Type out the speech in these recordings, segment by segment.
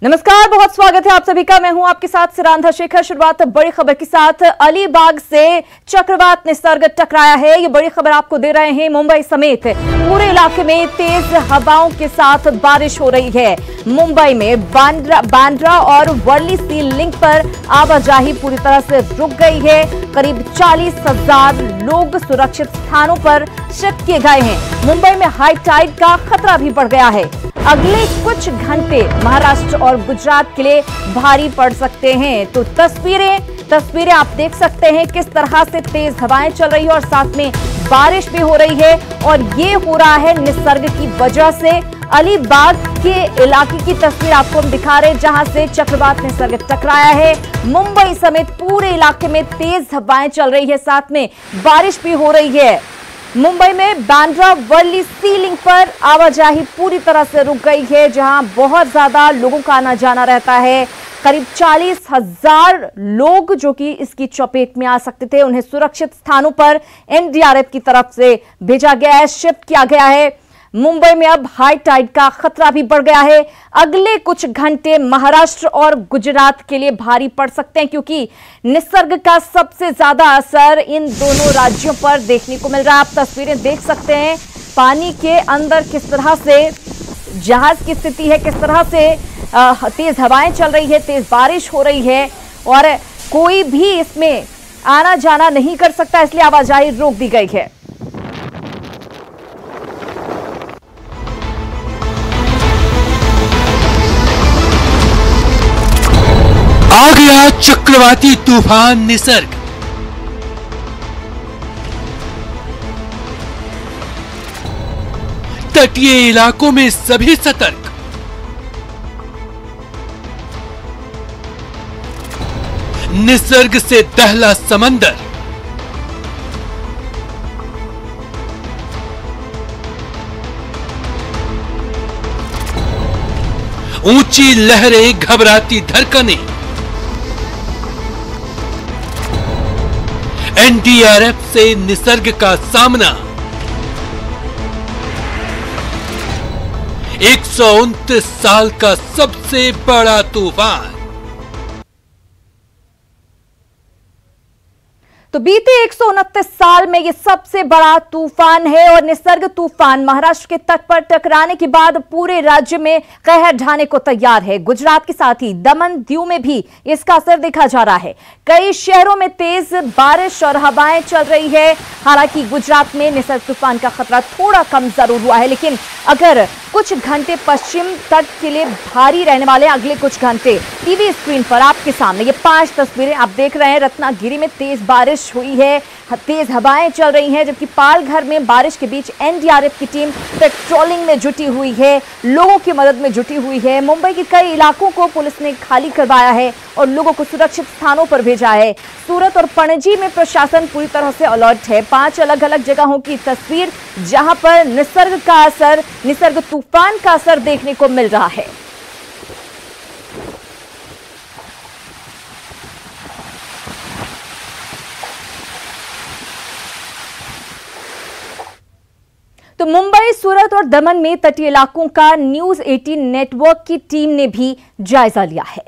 नमस्कार, बहुत स्वागत है आप सभी का। मैं हूं आपके साथ सिरांधा शेखर। शुरुआत बड़ी खबर के साथ। अलीबाग से चक्रवात निसर्ग टकराया है। ये बड़ी खबर आपको दे रहे हैं। मुंबई समेत पूरे इलाके में तेज हवाओं के साथ बारिश हो रही है। मुंबई में बांद्रा और वर्ली सी लिंक पर आवाजाही पूरी तरह से रुक गई है। करीब 40,000 लोग सुरक्षित स्थानों पर शिफ्ट किए गए हैं। मुंबई में हाई टाइड का खतरा भी बढ़ गया है। अगले कुछ घंटे महाराष्ट्र और गुजरात के लिए भारी पड़ सकते हैं। तो तस्वीरें आप देख सकते हैं किस तरह से तेज हवाएं चल रही है और साथ में बारिश भी हो रही है। और ये हो रहा है निसर्ग की वजह से। अलीबाग के इलाके की तस्वीर आपको हम दिखा रहे हैं जहां से चक्रवात निसर्ग टकराया है। मुंबई समेत पूरे इलाके में तेज हवाएं चल रही है, साथ में बारिश भी हो रही है। मुंबई में बांद्रा वर्ली सी लिंक पर आवाजाही पूरी तरह से रुक गई है, जहां बहुत ज्यादा लोगों का आना जाना रहता है। करीब 40,000 लोग जो कि इसकी चपेट में आ सकते थे, उन्हें सुरक्षित स्थानों पर एनडीआरएफ की तरफ से भेजा गया है, शिफ्ट किया गया है। मुंबई में अब हाई टाइड का खतरा भी बढ़ गया है। अगले कुछ घंटे महाराष्ट्र और गुजरात के लिए भारी पड़ सकते हैं, क्योंकि निसर्ग का सबसे ज्यादा असर इन दोनों राज्यों पर देखने को मिल रहा है। आप तस्वीरें देख सकते हैं पानी के अंदर किस तरह से जहाज की स्थिति है, किस तरह से तेज हवाएं चल रही है, तेज बारिश हो रही है और कोई भी इसमें आना जाना नहीं कर सकता, इसलिए आवाजाही रोक दी गई है। आ गया चक्रवाती तूफान निसर्ग। तटीय इलाकों में सभी सतर्क। निसर्ग से दहला समंदर। ऊंची लहरें, घबराती धड़कनें। एनडीआरएफ से निसर्ग का सामना। 129 साल का सबसे बड़ा तूफान। तो बीते 129 साल में यह सबसे बड़ा तूफान है और निसर्ग तूफान महाराष्ट्र के तट पर टकराने के बाद पूरे राज्य में कहर ढाने को तैयार है। गुजरात के साथ ही दमन दीव में भी इसका असर देखा जा रहा है। कई शहरों में तेज बारिश और हवाएं चल रही है। हालांकि गुजरात में निसर्ग तूफान का खतरा थोड़ा कम जरूर हुआ है, लेकिन अगर कुछ घंटे पश्चिम तट के लिए भारी रहने वाले अगले कुछ घंटे। टीवी स्क्रीन पर आपके सामने ये 5 तस्वीरें आप देख रहे हैं। रत्नागिरी में तेज बारिश हुई है, तेज हवाएं चल रही हैं, जबकि पालघर में बारिश के बीच एनडीआरएफ की टीम पेट्रोलिंग में जुटी हुई है, लोगों की मदद में जुटी हुई है। मुंबई के कई इलाकों को पुलिस ने खाली करवाया है और लोगों को सुरक्षित स्थानों पर भेजा है। सूरत और पणजी में प्रशासन पूरी तरह से अलर्ट है। 5 अलग अलग जगहों की तस्वीर जहां पर निसर्ग का असर, निसर्ग तूफान का असर देखने को मिल रहा है। तो मुंबई, सूरत और दमन में तटीय इलाकों का न्यूज 18 नेटवर्क की टीम ने भी जायजा लिया है।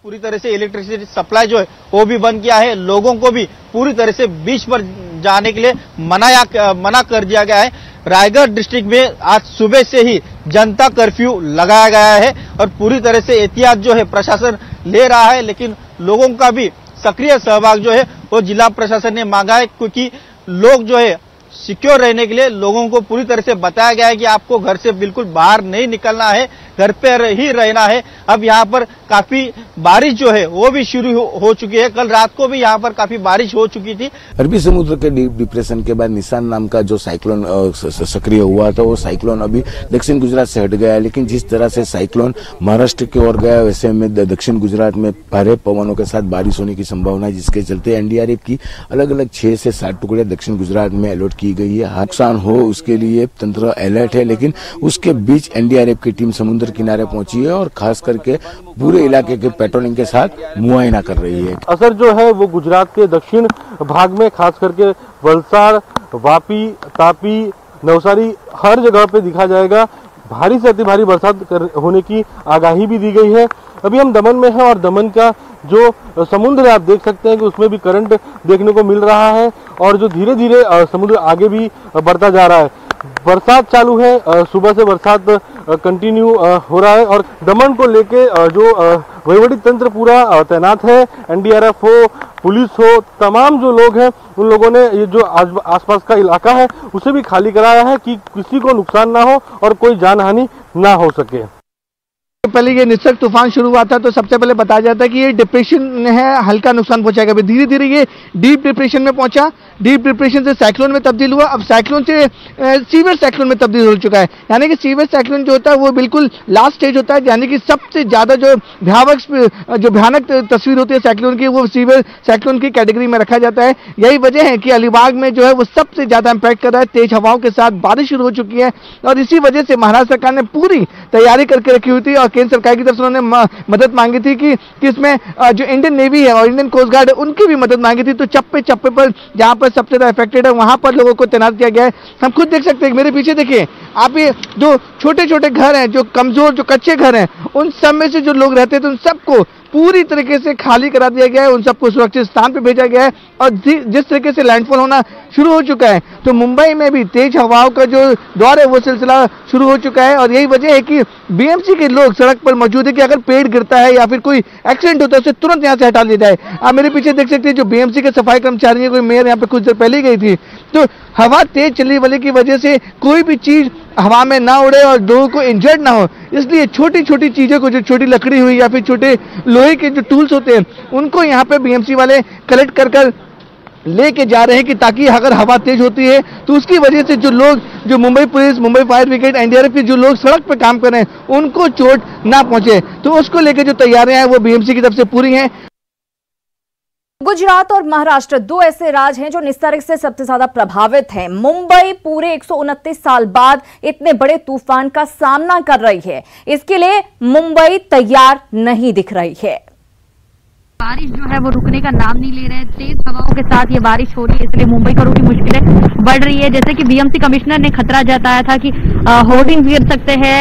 पूरी तरह से इलेक्ट्रिसिटी सप्लाई जो है वो भी बंद किया है। लोगों को भी पूरी तरह से बीच पर जाने के लिए मना कर दिया गया है। रायगढ़ डिस्ट्रिक्ट में आज सुबह से ही जनता कर्फ्यू लगाया गया है और पूरी तरह से एहतियात जो है प्रशासन ले रहा है, लेकिन लोगों का भी सक्रिय सहभाग जो है वो जिला प्रशासन ने मांगा है, क्योंकि लोग जो है सिक्योर रहने के लिए लोगों को पूरी तरह से बताया गया है कि आपको घर से बिल्कुल बाहर नहीं निकलना है, घर पे ही रहना है। अब यहाँ पर काफी बारिश जो है वो भी शुरू हो चुकी है। कल रात को भी यहाँ पर काफी बारिश हो चुकी थी। अरबी समुद्र के डिप्रेशन के बाद निसान नाम का जो साइक्लोन सक्रिय हुआ था, वो साइक्लोन अभी दक्षिण गुजरात से हट गया है। लेकिन जिस तरह से साइक्लोन महाराष्ट्र की ओर गया, वैसे में दक्षिण गुजरात में भारी पवनों के साथ बारिश होने की संभावना है, जिसके चलते एनडीआरएफ की अलग अलग 6 से 7 टुकड़े दक्षिण गुजरात में अलर्ट की गई है। नुकसान हो उसके लिए तंत्र अलर्ट है, लेकिन उसके बीच एनडीआरएफ की टीम समुद्र किनारे पहुंची है और खास करके पूरे इलाके के पेट्रोलिंग के साथ मुआयना कर रही है। असर जो है वो गुजरात के दक्षिण भाग में खास करके वलसाड, वापी, तापी, नवसारी हर जगह पे दिखा जाएगा। भारी से अति भारी बरसात होने की आगाही भी दी गई है। अभी हम दमन में हैं और दमन का जो समुद्र है आप देख सकते हैं कि उसमें भी करंट देखने को मिल रहा है और जो धीरे धीरे समुद्र आगे भी बढ़ता जा रहा है। बरसात चालू है, सुबह से बरसात कंटिन्यू हो रहा है और दमन को लेके जो वहीवटी तंत्र पूरा तैनात है। एनडीआरएफ हो, पुलिस हो, तमाम जो लोग हैं उन लोगों ने ये जो आसपास का इलाका है उसे भी खाली कराया है कि किसी को नुकसान ना हो और कोई जानहानि ना हो सके। पहले ये निसर्ग तूफान शुरू हुआ था तो सबसे पहले बताया जाता है कि ये डिप्रेशन है, हल्का नुकसान पहुंचाएगा। धीरे धीरे ये डीप डिप्रेशन में पहुंचा, डीप डिप्रेशन से साइक्लोन में तब्दील हुआ, अब साइक्लोन से सीवियर साइक्लोन में तब्दील हो चुका है। यानी कि सीवियर साइक्लोन जो होता है वो बिल्कुल लास्ट स्टेज होता है, यानी कि सबसे ज्यादा जो भयानक तस्वीर होती है साइक्लोन की वो सीवियर साइक्लोन की कैटेगरी में रखा जाता है। यही वजह है कि अलीबाग में जो है वो सबसे ज्यादा इंपैक्ट कर रहा है। तेज हवाओं के साथ बारिश शुरू हो चुकी है और इसी वजह से महाराष्ट्र सरकार ने पूरी तैयारी करके रखी हुई थी और केंद्र सरकार की तरफ से उन्होंने मदद मांगी थी कि इसमें जो इंडियन नेवी है और इंडियन कोस्ट गार्ड है उनकी भी मदद मांगी थी। तो चप्पे चप्पे पर जहां पर सबसे ज्यादा अफेक्टेड है वहां पर लोगों को तैनात किया गया है। हम खुद देख सकते हैं, मेरे पीछे देखिए आप, ये जो छोटे छोटे घर हैं, जो कमजोर जो कच्चे घर हैं, उन सब में से जो लोग रहते थे उन सबको पूरी तरीके से खाली करा दिया गया है, उन सबको सुरक्षित स्थान पर भेजा गया है और जिस तरीके से लैंडफॉल होना शुरू हो चुका है तो मुंबई में भी तेज हवाओं का जो दौर है वो सिलसिला शुरू हो चुका है। और यही वजह है कि बीएमसी के लोग सड़क पर मौजूद है कि अगर पेड़ गिरता है या फिर कोई एक्सीडेंट होता है उसे तुरंत यहाँ से हटा लिया जाए। आप मेरे पीछे देख सकते हैं जो बीएमसी के सफाई कर्मचारी है, कोई मेयर यहाँ पे कुछ देर पहले गई थी, तो हवा तेज चलने वाले की वजह से कोई भी चीज हवा में ना उड़े और लोगों को इंजर्ड ना हो, इसलिए छोटी छोटी चीजों को, जो छोटी लकड़ी हुई या फिर छोटे लोहे के जो टूल्स होते हैं उनको यहाँ पे बीएमसी वाले कलेक्ट कर लेके जा रहे हैं कि ताकि अगर हवा तेज होती है तो उसकी वजह से जो लोग, जो Mumbai police, Mumbai fire brigade, NDRF के जो लोग सड़क पर काम कर रहे हैं उनको चोट ना पहुंचे। तो उसको लेकर जो तैयारियां हैं वो बीएमसी की तरफ से पूरी हैं। गुजरात और महाराष्ट्र दो ऐसे राज्य हैं जो निसर्ग से सबसे ज्यादा प्रभावित हैं। मुंबई पूरे 129 साल बाद इतने बड़े तूफान का सामना कर रही है, इसके लिए मुंबई तैयार नहीं दिख रही है। बारिश जो है वो रुकने का नाम नहीं ले रहे हैं। तेज हवाओं के साथ ये बारिश हो रही है, इसलिए मुंबईकरों की मुश्किलें बढ़ रही है। जैसे कि बीएमसी कमिश्नर ने खतरा जताया था कि होर्डिंग गिर सकते हैं,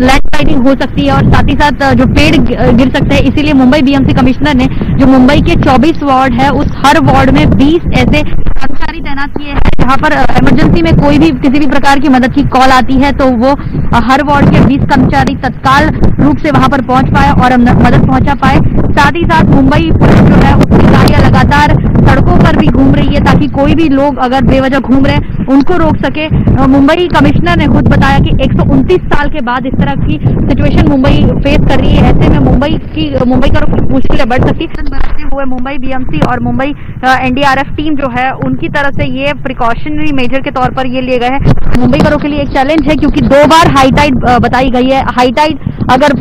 लैंडस्लाइडिंग हो सकती है और साथ ही साथ जो पेड़ गिर सकते हैं। इसीलिए मुंबई बीएमसी कमिश्नर ने जो मुंबई के 24 वार्ड है उस हर वार्ड में 20 ऐसे कर्मचारी तैनात किए हैं जहां पर इमरजेंसी में कोई भी किसी भी प्रकार की मदद की कॉल आती है तो वो हर वार्ड के 20 कर्मचारी तत्काल रूप से वहां पर पहुंच पाए और मदद पहुंचा पाए। साथ ही साथ मुंबई पुलिस जो है उसकी गाड़ियां लगातार सड़कों पर भी घूम रही है ताकि कोई भी लोग अगर बेवजह घूम रहे हैं उनको रोक सके। मुंबई कमिश्नर ने खुद बताया कि 129 साल के बाद इस तरह की सिचुएशन मुंबई फेस कर रही है। ऐसे में मुंबईकरों की मुश्किलें बढ़ सकती है। बरसते हुए मुंबई बीएमसी और मुंबई एनडीआरएफ टीम जो है उनकी तरफ से ये प्रिकॉशनरी मेजर के तौर पर ये लिए गए हैं। मुंबईकरों के लिए एक चैलेंज है क्योंकि 2 बार हाई टाइड बताई गई है। हाई टाइड अगर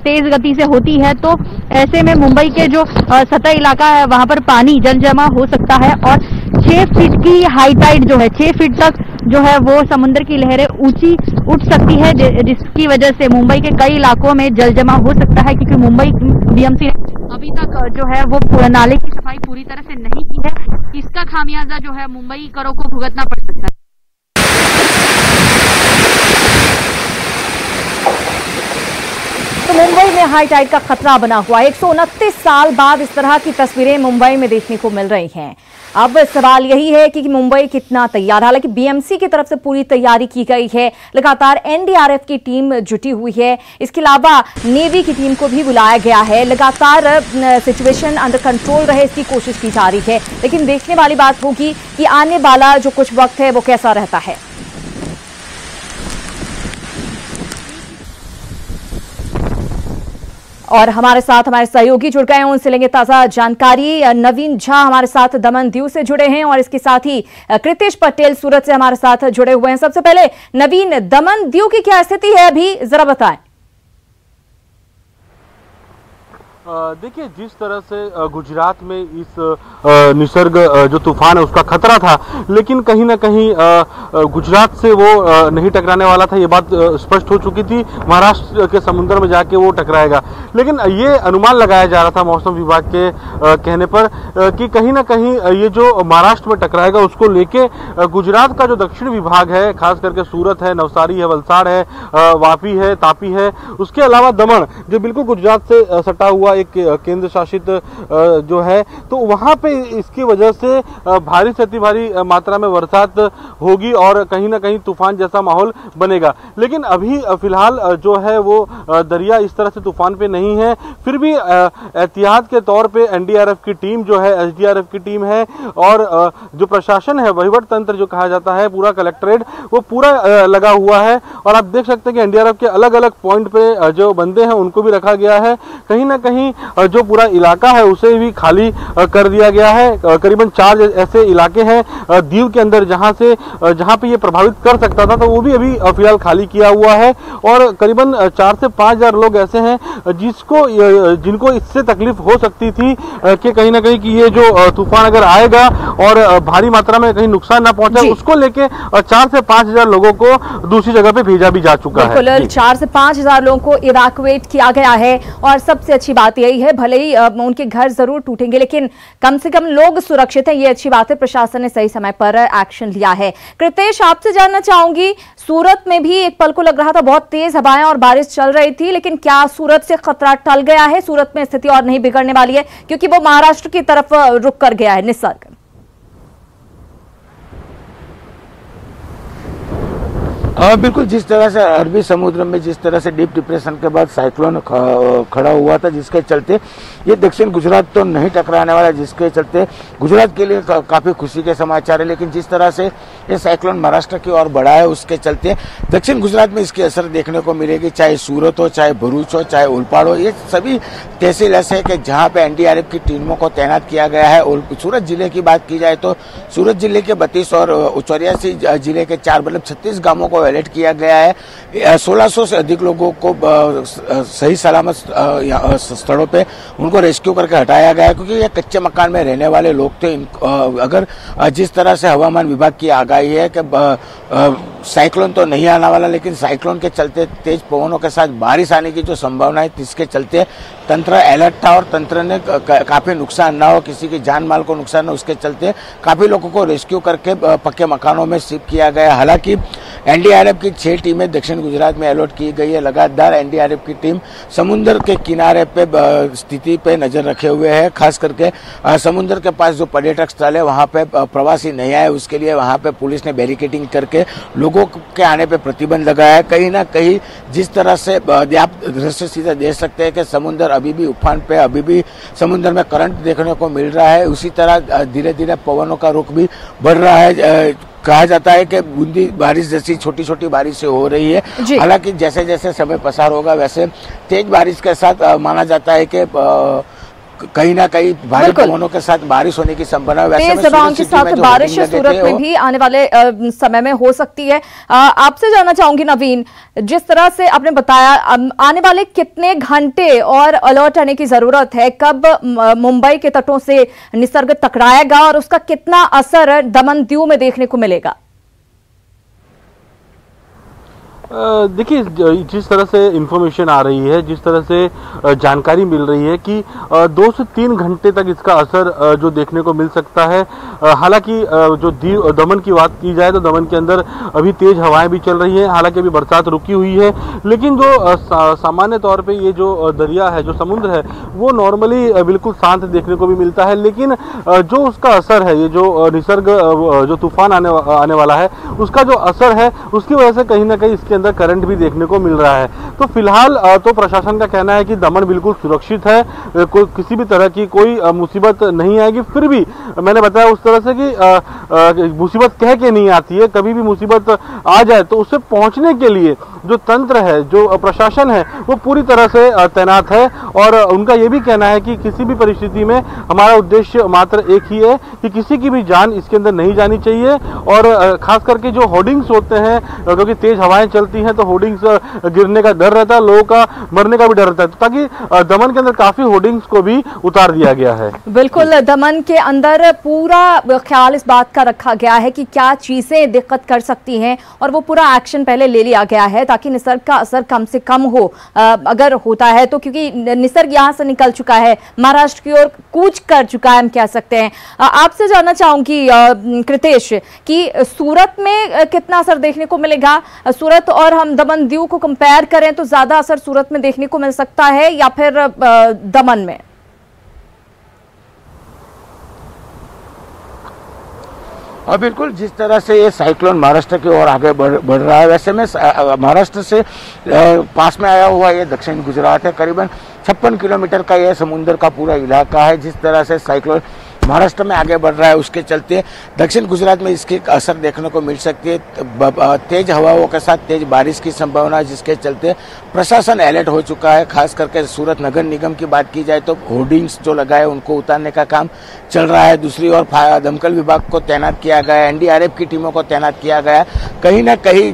तेज गति से होती है तो ऐसे में मुंबई के जो सतह इलाका है वहां पर पानी जल जमा हो सकता है और 6 फीट की हाई टाइड जो है 6 फीट तक जो है वो समुद्र की लहरें ऊंची उठ सकती है, जिसकी वजह से मुंबई के कई इलाकों में जल जमा हो सकता है। क्योंकि मुंबई बीएमसी अभी तक जो है वो नाले की सफाई पूरी तरह से नहीं की है। इसका खामियाजा जो है मुंबईकरों को भुगतना पड़ सकता है। तो मुंबई में हाई टाइड का खतरा बना हुआ है। 129 साल बाद इस तरह की तस्वीरें मुंबई में देखने को मिल रही हैं। अब सवाल यही है कि मुंबई कितना तैयार, हालांकि बीएमसी की तरफ से पूरी तैयारी की गई है, लगातार एनडीआरएफ की टीम जुटी हुई है, इसके अलावा नेवी की टीम को भी बुलाया गया है। लगातार सिचुएशन अंडर कंट्रोल रहे इसकी कोशिश की जा रही है, लेकिन देखने वाली बात होगी कि आने वाला जो कुछ वक्त है वो कैसा रहता है। और हमारे साथ हमारे सहयोगी जुड़ गए हैं, उनसे लेंगे ताजा जानकारी। नवीन झा हमारे साथ दमन दीव से जुड़े हैं और इसके साथ ही कृतेश पटेल सूरत से हमारे साथ जुड़े हुए हैं। सबसे पहले नवीन, दमन दीव की क्या स्थिति है अभी, जरा बताएं। देखिए, जिस तरह से गुजरात में इस निसर्ग जो तूफान है उसका खतरा था, लेकिन कहीं ना कहीं गुजरात से वो नहीं टकराने वाला था, ये बात स्पष्ट हो चुकी थी। महाराष्ट्र के समुद्र में जाके वो टकराएगा, लेकिन ये अनुमान लगाया जा रहा था मौसम विभाग के कहने पर कि कहीं ना कहीं ये जो महाराष्ट्र में टकराएगा उसको लेके गुजरात का जो दक्षिण विभाग है, खास करके सूरत है, नवसारी है, वलसाड़ है, वापी है, तापी है, उसके अलावा दमन जो बिल्कुल गुजरात से सटा हुआ एक केंद्र शासित जो है, तो वहां पे इसकी वजह से भारी से अति भारी मात्रा में बरसात होगी और कहीं ना कहीं तूफान जैसा माहौल बनेगा। लेकिन अभी फिलहाल जो है वो दरिया इस तरह से तूफान पे नहीं है, फिर भी एहतियात के तौर पे एनडीआरएफ की टीम जो है, एसडीआरएफ की टीम है और जो प्रशासन है, वहीवट तंत्र जो कहा जाता है, पूरा कलेक्ट्रेट वो पूरा लगा हुआ है। और आप देख सकते हैं कि एनडीआरएफ के अलग अलग पॉइंट पे जो बंदे हैं उनको भी रखा गया है। कहीं ना कहीं जो पूरा इलाका है उसे भी खाली कर दिया गया है। करीबन 4 ऐसे इलाके हैं दीव के अंदर जहां पे ये प्रभावित कर सकता था, तो वो भी अभी फिलहाल खाली किया हुआ है। और करीबन 4 से 5 हजार लोग ऐसे हैं जिनको इससे तकलीफ हो सकती थी कि कहीं ना कहीं कि ये जो तूफान अगर आएगा और भारी मात्रा में कहीं नुकसान ना पहुंचे, उसको लेके 4 से 5 हजार लोगों को दूसरी जगह पे भेजा भी जा चुका है। 4 से 5 हजार लोगों को इवैक्यूएट किया गया है और सबसे अच्छी बात यही है, भले ही उनके घर जरूर टूटेंगे लेकिन कम से कम लोग सुरक्षित हैं, ये अच्छी बात है। प्रशासन ने सही समय पर एक्शन लिया है। कृतेश, आपसे जानना चाहूंगी, सूरत में भी एक पल को लग रहा था बहुत तेज हवाएं और बारिश चल रही थी, लेकिन क्या सूरत से खतरा टल गया है? सूरत में स्थिति और नहीं बिगड़ने वाली है क्योंकि वो महाराष्ट्र की तरफ रुक कर गया है निसर्ग? बिल्कुल, जिस तरह से अरबी समुद्र में जिस तरह से डीप डिप्रेशन के बाद साइक्लोन खड़ा हुआ था, जिसके चलते ये दक्षिण गुजरात तो नहीं टकराने वाला, जिसके चलते गुजरात के लिए काफी खुशी के समाचार है। लेकिन जिस तरह से ये साइक्लोन महाराष्ट्र की ओर बढ़ा है, उसके चलते दक्षिण गुजरात में इसकी असर देखने को मिलेगी। चाहे सूरत हो, चाहे भरूच हो, चाहे उलपाड़ हो, ये सभी तहसील ऐसे है कि जहाँ पे एनडीआरएफ की टीमों को तैनात किया गया है। सूरत जिले की बात की जाए तो सूरत जिले के 32 और 84 जिले के 4 मतलब 36 गांवों को अलर्ट किया गया है। 1600 से अधिक लोगों को सही सलामत स्थलों पे उनको रेस्क्यू करके हटाया गया है, क्योंकि ये कच्चे मकान में रहने वाले लोग थे। अगर जिस तरह से हवामान विभाग की आगाही है कि साइक्लोन तो नहीं आने वाला, लेकिन साइक्लोन के चलते तेज पवनों के साथ बारिश आने की जो संभावना है, जिसके चलते तंत्र अलर्ट था और तंत्र ने काफी नुकसान ना हो, किसी की जान माल को नुकसान हो, उसके चलते काफी लोगों को रेस्क्यू करके पक्के मकानों में शिफ्ट किया गया। हालांकि एनडीआरएफ की 6 टीमें दक्षिण गुजरात में अलर्ट की गई है। लगातार एनडीआरएफ की टीम समुद्र के किनारे पे स्थिति पे नजर रखे हुए है। खास करके समुद्र के पास जो पर्यटक स्थल है वहां पे प्रवासी नहीं आए, उसके लिए वहां पे पुलिस ने बैरिकेडिंग करके लोगों के आने पे प्रतिबंध लगाया है। कहीं ना कहीं जिस तरह से आप दृश्य सीधा देख सकते हैं कि समुद्र अभी भी उफान पे, अभी भी समुद्र में करंट देखने को मिल रहा है। उसी तरह धीरे धीरे पवनों का रुख भी बढ़ रहा है। कहा जाता है कि बूंदी बारिश जैसी छोटी छोटी बारिशें हो रही है। हालांकि जैसे जैसे समय पसार होगा वैसे तेज बारिश के साथ माना जाता है कि कहीं ना कहीं भारी पवनों के साथ बारिश होने की संभावना। तेज हवाओं के साथ बारिश सूरत में भी आने वाले समय में हो सकती है। आपसे जानना चाहूंगी नवीन, जिस तरह से आपने बताया, आने वाले कितने घंटे और अलर्ट रहने की जरूरत है? कब मुंबई के तटों से निसर्ग टकराएगा और उसका कितना असर दमन दीव में देखने को मिलेगा? देखिए, जिस तरह से इंफॉर्मेशन आ रही है, जिस तरह से जानकारी मिल रही है कि 2 से 3 घंटे तक इसका असर जो देखने को मिल सकता है। हालांकि जो दमन की बात की जाए तो दमन के अंदर अभी तेज हवाएं भी चल रही हैं। हालांकि अभी बरसात रुकी हुई है, लेकिन जो सामान्य तौर पे ये जो दरिया है, जो समुद्र है, वो नॉर्मली बिल्कुल शांत देखने को भी मिलता है। लेकिन जो उसका असर है, ये जो निसर्ग जो तूफान आने वाला है, उसका जो असर है, उसकी वजह से कहीं ना कहीं इसके अंदर करंट भी देखने को मिल रहा है। तो फिलहाल तो प्रशासन का कहना है कि दमन बिल्कुल सुरक्षित है, किसी भी तरह की कोई मुसीबत नहीं आएगी। फिर भी मैंने बताया उस तरह से कि मुसीबत कह के नहीं आती है, कभी भी मुसीबत आ जाए तो उससे पहुंचने के लिए जो तंत्र है, जो प्रशासन है, वो पूरी तरह से तैनात है। और उनका ये भी कहना है कि किसी भी परिस्थिति में हमारा उद्देश्य मात्र एक ही है कि किसी की भी जान इसके अंदर नहीं जानी चाहिए। और खास करके जो होर्डिंग्स होते हैं, क्योंकि तेज हवाएं चलती हैं तो होर्डिंग्स गिरने का डर रहता है, लोगों का मरने का भी डर रहता है, ताकि दमन के अंदर काफी होर्डिंग्स को भी उतार दिया गया है। बिल्कुल, दमन के अंदर पूरा ख्याल इस बात का रखा गया है कि क्या चीजें दिक्कत कर सकती हैं और वो पूरा एक्शन पहले ले लिया गया है ताकि निसर्ग का असर कम से कम हो, अगर होता है तो, क्योंकि निसर्ग यहाँ से निकल चुका है, महाराष्ट्र की ओर कूच कर चुका है, हम कह सकते हैं। आपसे जानना चाहूंगी कृतेश कि सूरत में कितना असर देखने को मिलेगा? सूरत और हम दमन दीव को कंपेयर करें तो ज्यादा असर सूरत में देखने को मिल सकता है या फिर दमन में? और बिल्कुल जिस तरह से ये साइक्लोन महाराष्ट्र की ओर आगे बढ़ रहा है, वैसे में महाराष्ट्र से पास में आया हुआ ये दक्षिण गुजरात है। करीबन 56 किलोमीटर का ये समुद्र का पूरा इलाका है। जिस तरह से साइक्लोन महाराष्ट्र में आगे बढ़ रहा है, उसके चलते दक्षिण गुजरात में इसके असर देखने को मिल सकती है। तेज हवाओं के साथ तेज बारिश की संभावना है, जिसके चलते प्रशासन अलर्ट हो चुका है। खास करके सूरत नगर निगम की बात की जाए तो होर्डिंग्स जो लगाए उनको उतारने का काम चल रहा है। दूसरी ओर दमकल विभाग को तैनात किया गया है, एनडीआरएफ की टीमों को तैनात किया गया है। कहीं ना कहीं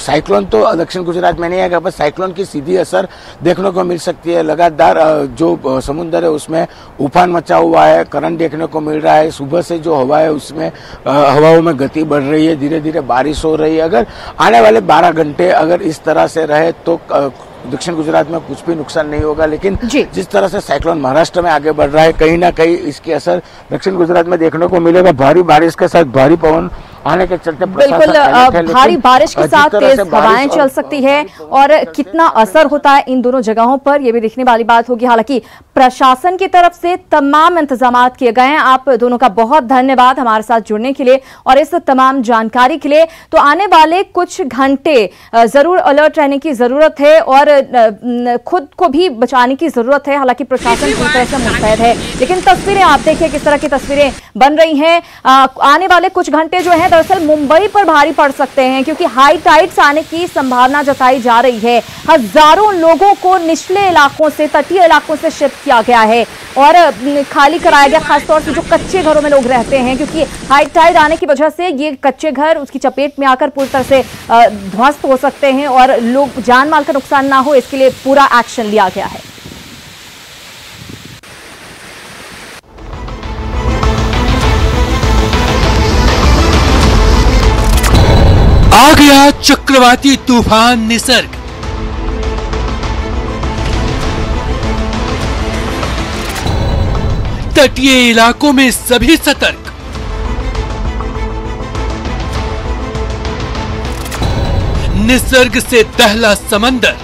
साइक्लोन तो दक्षिण गुजरात में नहीं आएगा, बस साइक्लोन की सीधी असर देखने को मिल सकती है। लगातार जो समुद्र है उसमें उफान मचा हुआ है, करंट देखने को मिल रहा है। सुबह से जो हवा है उसमें हवाओं में गति बढ़ रही है, धीरे धीरे बारिश हो रही है। अगर आने वाले 12 घंटे अगर इस तरह से रहे तो दक्षिण गुजरात में कुछ भी नुकसान नहीं होगा, लेकिन जिस तरह से साइक्लोन महाराष्ट्र में आगे बढ़ रहा है, कहीं ना कहीं इसकी असर दक्षिण गुजरात में देखने को मिलेगा। भारी बारिश के साथ भारी पवन आने के चलते बिल्कुल भारी बारिश के साथ तेज हवाएं चल सकती है और कितना असर होता है इन दोनों जगहों पर, यह भी देखने वाली बात होगी। हालांकि प्रशासन की तरफ से तमाम इंतजाम किए गए हैं। आप दोनों का बहुत धन्यवाद हमारे साथ जुड़ने के लिए और इस तमाम जानकारी के लिए। तो आने वाले कुछ घंटे जरूर अलर्ट रहने की जरूरत है और खुद को भी बचाने की जरूरत है। हालांकि प्रशासन पूरी तरह से मुस्तैद है, लेकिन तस्वीरें आप देखिए किस तरह की तस्वीरें बन रही हैं। आने वाले कुछ घंटे जो है दरअसल मुंबई पर भारी पड़ सकते हैं, क्योंकि हाई टाइड्स आने की संभावना जताई जा रही है। हजारों लोगों को निचले इलाकों से, तटीय इलाकों से शिफ्ट किया गया है और खाली कराया गया, खासतौर से जो कच्चे घरों में लोग रहते हैं, क्योंकि हाई टाइड आने की वजह से ये कच्चे घर उसकी चपेट में आकर पूरी तरह से ध्वस्त हो सकते हैं और लोग जान माल का नुकसान ना हो, इसके लिए पूरा एक्शन लिया गया है। आ गया चक्रवाती तूफान निसर्ग। तटीय इलाकों में सभी सतर्क। निसर्ग से दहला समंदर।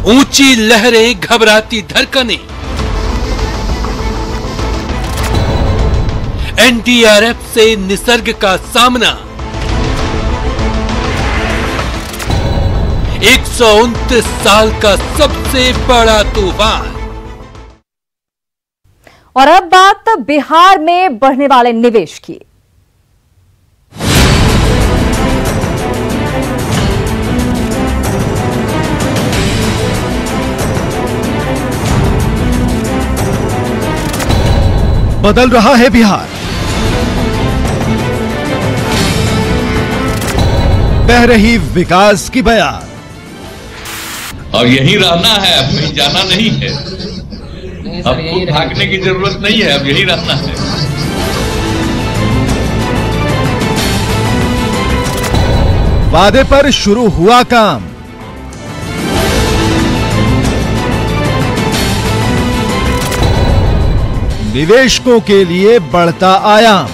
ऊंची लहरें, घबराती धड़कनें। एनडीआरएफ से निसर्ग का सामना। 129 साल का सबसे बड़ा तूफान। और अब बात बिहार में बढ़ने वाले निवेश की। बदल रहा है बिहार, बह रही विकास की बयार। और यहीं रहना है, अब कहीं जाना नहीं है। अब भागने की जरूरत नहीं है, अब यहीं रहना है। वादे पर शुरू हुआ काम, निवेशकों के लिए बढ़ता आयाम।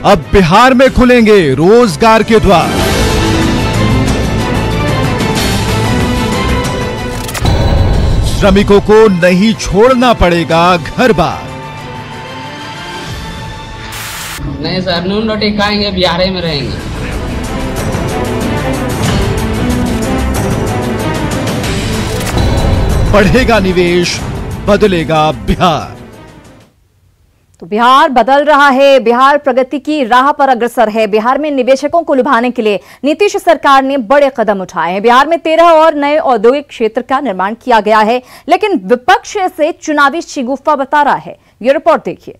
अब बिहार में खुलेंगे रोजगार के द्वार। श्रमिकों को नहीं छोड़ना पड़ेगा घर बार। नहीं सर, नून रोटी खाएंगे, बिहार में रहेंगे। बढ़ेगा निवेश, बदलेगा बिहार। तो बिहार बदल रहा है, बिहार प्रगति की राह पर अग्रसर है। बिहार में निवेशकों को लुभाने के लिए नीतीश सरकार ने बड़े कदम उठाए हैं। बिहार में 13 और नए औद्योगिक क्षेत्र का निर्माण किया गया है, लेकिन विपक्ष इसे चुनावी शिगुफ्फा बता रहा है। ये रिपोर्ट देखिए।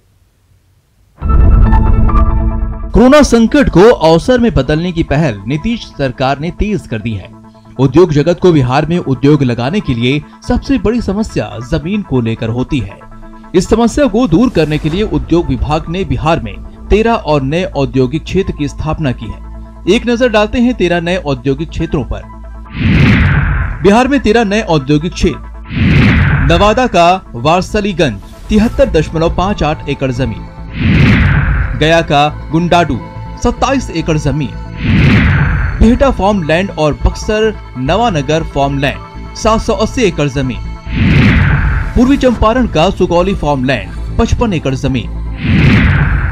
कोरोना संकट को अवसर में बदलने की पहल नीतीश सरकार ने तेज कर दी है। उद्योग जगत को बिहार में उद्योग लगाने के लिए सबसे बड़ी समस्या जमीन को लेकर होती है। इस समस्या को दूर करने के लिए उद्योग विभाग ने बिहार में 13 और नए औद्योगिक क्षेत्र की स्थापना की है। एक नजर डालते हैं 13 नए औद्योगिक क्षेत्रों पर। बिहार में 13 नए औद्योगिक क्षेत्र। नवादा का वारसलीगंज 73.58 एकड़ जमीन, गया का गुंडाडू 27 एकड़ जमीन, बिहटा फार्म लैंड और बक्सर नवानगर फार्म लैंड 780 एकड़ जमीन, पूर्वी चंपारण का सुगौली फार्म लैंड 55 एकड़ जमीन,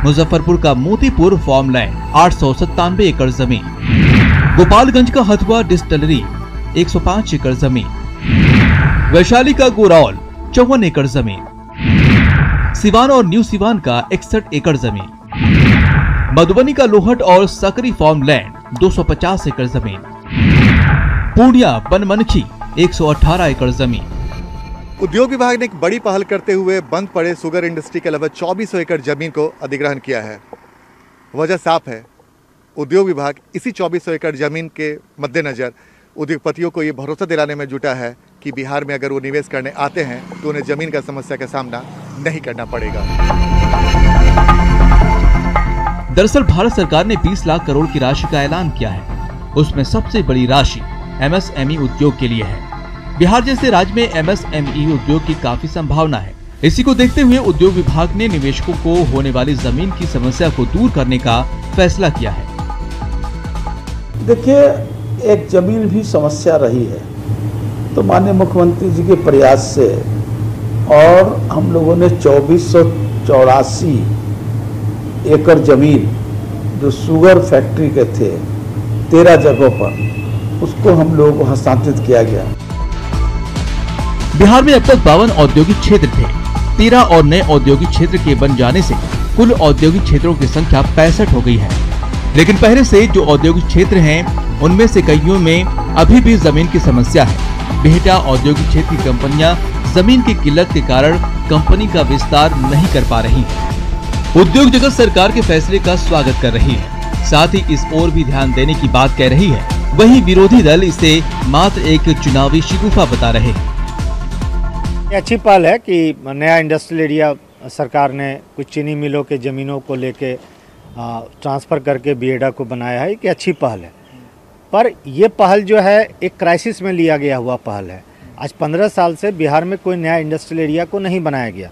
मुजफ्फरपुर का मोतीपुर फार्म लैंड 897 एकड़ जमीन, गोपालगंज का हथुआ डिस्टिलरी 105 एकड़ जमीन, वैशाली का गोरौल 54 एकड़ जमीन, सिवान और न्यू सिवान का 61 एकड़ जमीन, मधुबनी का लोहट और सकरी फार्म लैंड 250 एकड़ जमीन, पूर्णिया बनमनखी 118 एकड़ जमीन। उद्योग विभाग ने एक बड़ी पहल करते हुए बंद पड़े शुगर इंडस्ट्री के लगभग 2400 एकड़ जमीन को अधिग्रहण किया है। वजह साफ है, उद्योग विभाग इसी 2400 एकड़ जमीन के मद्देनजर उद्योगपतियों को ये भरोसा दिलाने में जुटा है कि बिहार में अगर वो निवेश करने आते हैं तो उन्हें जमीन का समस्या का सामना नहीं करना पड़ेगा। दरअसल भारत सरकार ने 20 लाख करोड़ की राशि का ऐलान किया है। उसमें सबसे बड़ी राशि MSME उद्योग के लिए है। बिहार जैसे राज्य में MSME उद्योग की काफी संभावना है। इसी को देखते हुए उद्योग विभाग ने निवेशकों को होने वाली जमीन की समस्या को दूर करने का फैसला किया है। देखिए, एक जमीन भी समस्या रही है, तो माननीय मुख्यमंत्री जी के प्रयास से और हम लोगों ने 2484 एकड़ जमीन जो शुगर फैक्ट्री के थे 13 जगहों पर, उसको हम लोगों को हस्तांतरित किया गया। बिहार में अब तक 52 औद्योगिक क्षेत्र थे। 13 और नए औद्योगिक क्षेत्र के बन जाने से कुल औद्योगिक क्षेत्रों की संख्या 65 हो गई है। लेकिन पहले से जो औद्योगिक क्षेत्र हैं, उनमें से कईयों में अभी भी जमीन की समस्या है। बिहटा औद्योगिक क्षेत्र की कंपनियां जमीन की किल्लत के कारण कंपनी का विस्तार नहीं कर पा रही हैं। उद्योग जगत सरकार के फैसले का स्वागत कर रही है, साथ ही इस ओर भी ध्यान देने की बात कह रही है। वहीं विरोधी दल इसे मात्र एक चुनावी शिगुफ्फा बता रहे हैं। अच्छी पहल है कि नया इंडस्ट्रियल एरिया सरकार ने कुछ चीनी मिलों के ज़मीनों को लेके ट्रांसफ़र करके बिहटा को बनाया है, कि अच्छी पहल है। पर ये पहल जो है एक क्राइसिस में लिया गया हुआ पहल है। आज 15 साल से बिहार में कोई नया इंडस्ट्रियल एरिया को नहीं बनाया गया।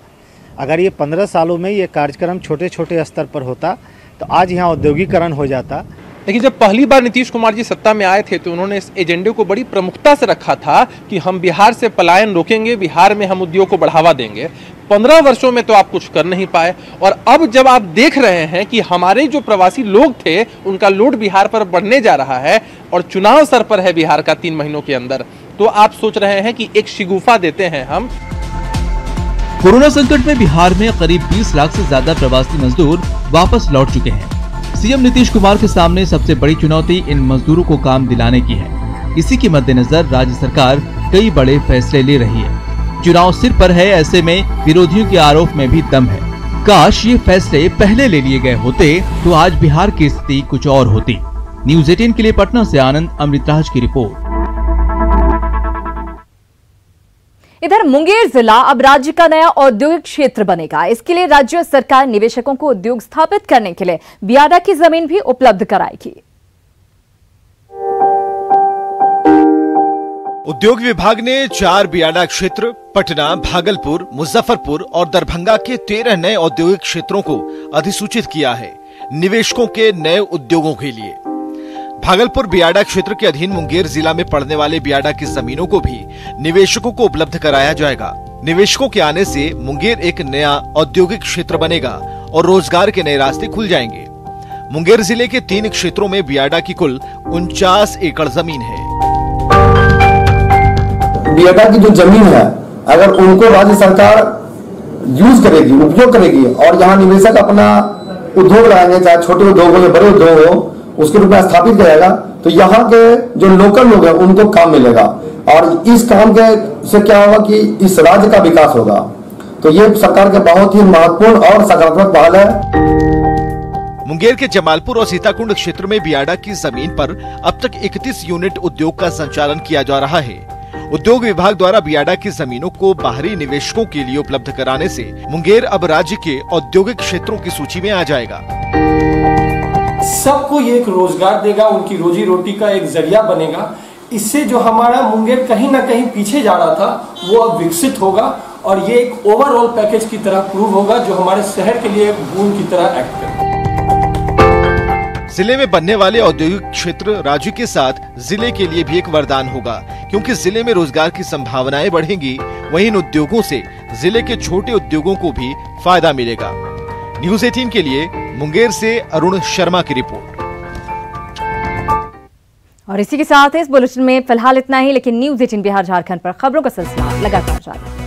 अगर ये 15 सालों में ये कार्यक्रम छोटे छोटे स्तर पर होता तो आज यहाँ औद्योगिकरण हो जाता। देखिए, जब पहली बार नीतीश कुमार जी सत्ता में आए थे तो उन्होंने इस एजेंडे को बड़ी प्रमुखता से रखा था कि हम बिहार से पलायन रोकेंगे, बिहार में हम उद्योग को बढ़ावा देंगे। 15 वर्षों में तो आप कुछ कर नहीं पाए, और अब जब आप देख रहे हैं कि हमारे जो प्रवासी लोग थे उनका लोड बिहार पर बढ़ने जा रहा है और चुनाव सर पर है बिहार का 3 महीनों के अंदर, तो आप सोच रहे हैं कि एक शिगुफ्फा देते हैं हम। कोरोना संकट में बिहार में करीब 20 लाख से ज्यादा प्रवासी मजदूर वापस लौट चुके हैं। सीएम नीतीश कुमार के सामने सबसे बड़ी चुनौती इन मजदूरों को काम दिलाने की है। इसी के मद्देनजर राज्य सरकार कई बड़े फैसले ले रही है। चुनाव सिर पर है, ऐसे में विरोधियों के आरोप में भी दम है। काश ये फैसले पहले ले लिए गए होते तो आज बिहार की स्थिति कुछ और होती। न्यूज़ 18 के लिए पटना से आनंद अमृतराज की रिपोर्ट। इधर मुंगेर जिला अब राज्य का नया औद्योगिक क्षेत्र बनेगा। इसके लिए राज्य सरकार निवेशकों को उद्योग स्थापित करने के लिए बियाडा की जमीन भी उपलब्ध कराएगी। उद्योग विभाग ने 4 बियाडा क्षेत्र पटना, भागलपुर, मुजफ्फरपुर और दरभंगा के 13 नए औद्योगिक क्षेत्रों को अधिसूचित किया है निवेशकों के नए उद्योगों के लिए। भागलपुर बियाडा क्षेत्र के अधीन मुंगेर जिला में पड़ने वाले बियाडा की जमीनों को भी निवेशकों को उपलब्ध कराया जाएगा। निवेशकों के आने से मुंगेर एक नया औद्योगिक क्षेत्र बनेगा और रोजगार के नए रास्ते खुल जाएंगे। मुंगेर जिले के 3 क्षेत्रों में बियाडा की कुल 49 एकड़ जमीन है। बियाडा की जो जमीन है अगर उनको राज्य सरकार यूज करेगी, उपयोग करेगी और यहाँ निवेशक अपना उद्योग लगाएंगे, चाहे छोटे उद्योग हो या बड़े उद्योग हो, उसके रूप में स्थापित करेगा, तो यहाँ के जो लोकल लोग हैं उनको काम मिलेगा और इस काम के से क्या होगा कि इस राज्य का विकास होगा। तो ये सरकार के बहुत ही महत्वपूर्ण और सकारात्मक पहल है। मुंगेर के जमालपुर और सीताकुंड क्षेत्र में बियाडा की जमीन पर अब तक 31 यूनिट उद्योग का संचालन किया जा रहा है। उद्योग विभाग द्वारा बियाडा की जमीनों को बाहरी निवेशकों के लिए उपलब्ध कराने से मुंगेर अब राज्य के औद्योगिक क्षेत्रों की सूची में आ जाएगा। सबको ये एक रोजगार देगा, उनकी रोजी रोटी का एक जरिया बनेगा। इससे जो हमारा मुंगेर कहीं ना कहीं पीछे जा रहा था वो अब विकसित होगा और ये एक ओवरऑल पैकेज की तरह प्रूव होगा जो हमारे शहर के लिए एक बूंद की तरह एक्ट करेगा। जिले में बनने वाले औद्योगिक क्षेत्र राज्य के साथ जिले के लिए भी एक वरदान होगा, क्योंकि जिले में रोजगार की संभावनाएं बढ़ेंगी। वहीं इन उद्योगों से जिले के छोटे उद्योगों को भी फायदा मिलेगा। न्यूज़ 18 के लिए मुंगेर से अरुण शर्मा की रिपोर्ट। और इसी के साथ इस बुलेटिन में फिलहाल इतना ही, लेकिन न्यूज़ 18 बिहार झारखंड पर खबरों का सिलसिला लगातार जारी है।